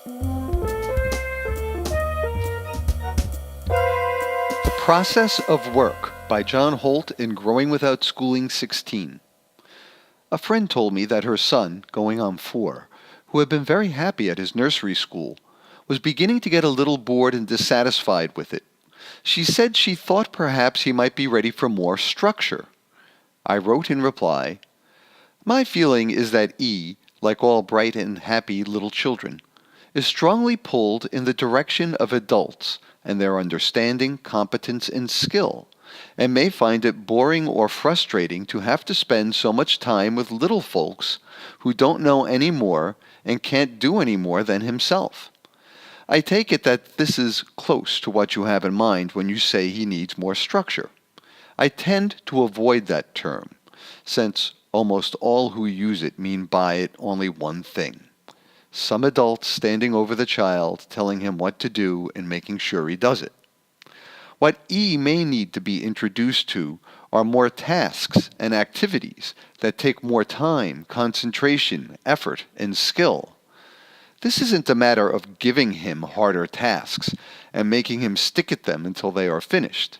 The Process of Work by John Holt in Growing Without Schooling 16. A friend told me that her son, going on 4, who had been very happy at his nursery school, was beginning to get a little bored and dissatisfied with it. She said she thought perhaps he might be ready for more structure. I wrote in reply, "My feeling is that E, like all bright and happy little children, is strongly pulled in the direction of adults and their understanding, competence, and skill, and may find it boring or frustrating to have to spend so much time with little folks who don't know any more and can't do any more than himself. I take it that this is close to what you have in mind when you say he needs more structure. I tend to avoid that term, since almost all who use it mean by it only one thing: some adult standing over the child, telling him what to do and making sure he does it. What E may need to be introduced to are more tasks and activities that take more time, concentration, effort, and skill. This isn't a matter of giving him harder tasks and making him stick at them until they are finished.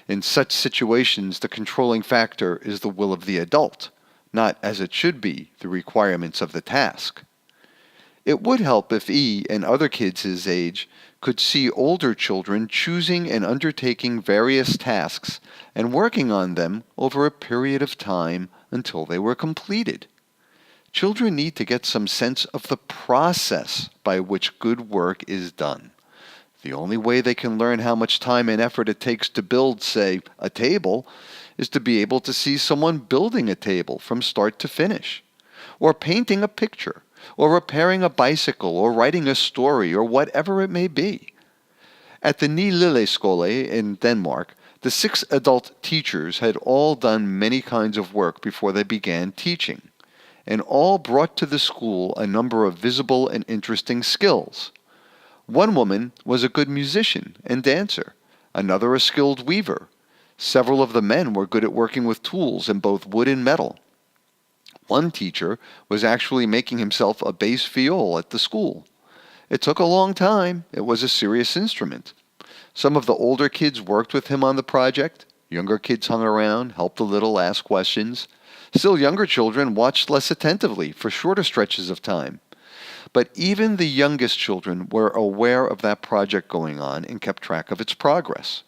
In such situations, the controlling factor is the will of the adult, not, as it should be, the requirements of the task. It would help if E and other kids his age could see older children choosing and undertaking various tasks and working on them over a period of time until they were completed. Children need to get some sense of the process by which good work is done. The only way they can learn how much time and effort it takes to build, say, a table, is to be able to see someone building a table from start to finish, or painting a picture, or repairing a bicycle, or writing a story, or whatever it may be. At the Ny Lille Skole in Denmark, the 6 adult teachers had all done many kinds of work before they began teaching, and all brought to the school a number of visible and interesting skills. One woman was a good musician and dancer, another a skilled weaver. Several of the men were good at working with tools in both wood and metal. One teacher was actually making himself a bass viol at the school. It took a long time. It was a serious instrument. Some of the older kids worked with him on the project. Younger kids hung around, helped a little, asked questions. Still younger children watched less attentively for shorter stretches of time. But even the youngest children were aware of that project going on and kept track of its progress.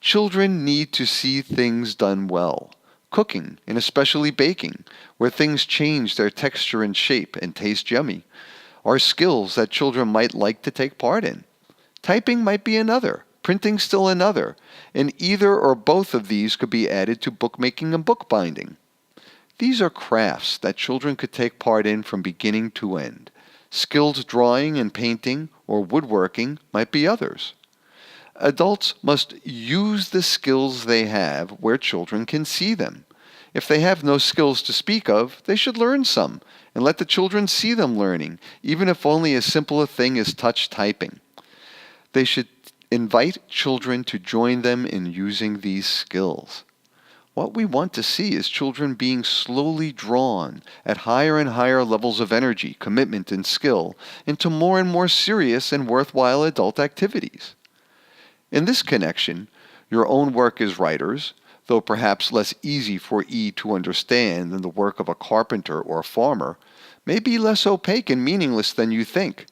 Children need to see things done well. Cooking, and especially baking, where things change their texture and shape and taste yummy, are skills that children might like to take part in. Typing might be another, printing still another, and either or both of these could be added to bookmaking and bookbinding. These are crafts that children could take part in from beginning to end. Skilled drawing and painting or woodworking might be others. Adults must use the skills they have where children can see them. If they have no skills to speak of, they should learn some, and let the children see them learning, even if only as simple a thing as touch typing. They should invite children to join them in using these skills. What we want to see is children being slowly drawn at higher and higher levels of energy, commitment, and skill into more and more serious and worthwhile adult activities. In this connection, your own work as writers, though perhaps less easy for E to understand than the work of a carpenter or farmer, may be less opaque and meaningless than you think.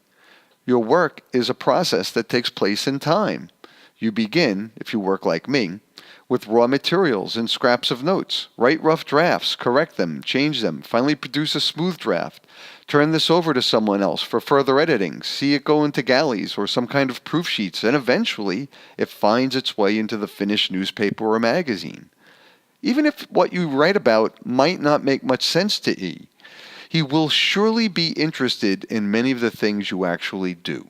Your work is a process that takes place in time. You begin, if you work like me, with raw materials and scraps of notes. Write rough drafts, correct them, change them, finally produce a smooth draft. Turn this over to someone else for further editing, see it go into galleys or some kind of proof sheets, and eventually it finds its way into the finished newspaper or magazine. Even if what you write about might not make much sense to E, he will surely be interested in many of the things you actually do.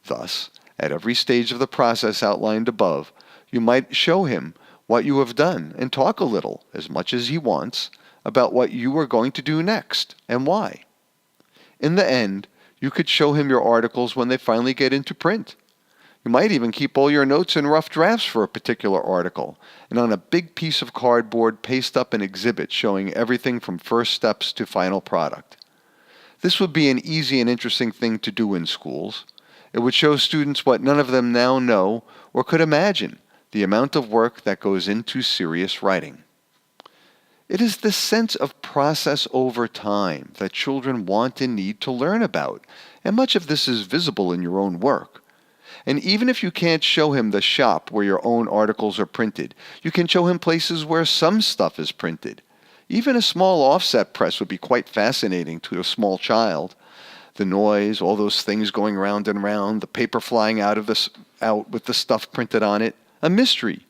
Thus, at every stage of the process outlined above, you might show him what you have done and talk a little, as much as he wants, about what you are going to do next and why. In the end, you could show him your articles when they finally get into print. You might even keep all your notes and rough drafts for a particular article, and on a big piece of cardboard paste up an exhibit showing everything from first steps to final product. This would be an easy and interesting thing to do in schools. It would show students what none of them now know or could imagine, the amount of work that goes into serious writing. It is the sense of process over time that children want and need to learn about, and much of this is visible in your own work. And even if you can't show him the shop where your own articles are printed, you can show him places where some stuff is printed. Even a small offset press would be quite fascinating to a small child. The noise, all those things going round and round, the paper flying out with the stuff printed on it, a mystery.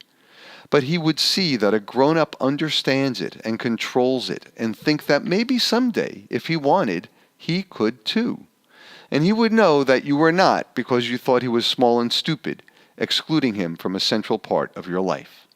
But he would see that a grown-up understands it and controls it and think that maybe someday, if he wanted, he could too. And he would know that you were not because you thought he was small and stupid, excluding him from a central part of your life.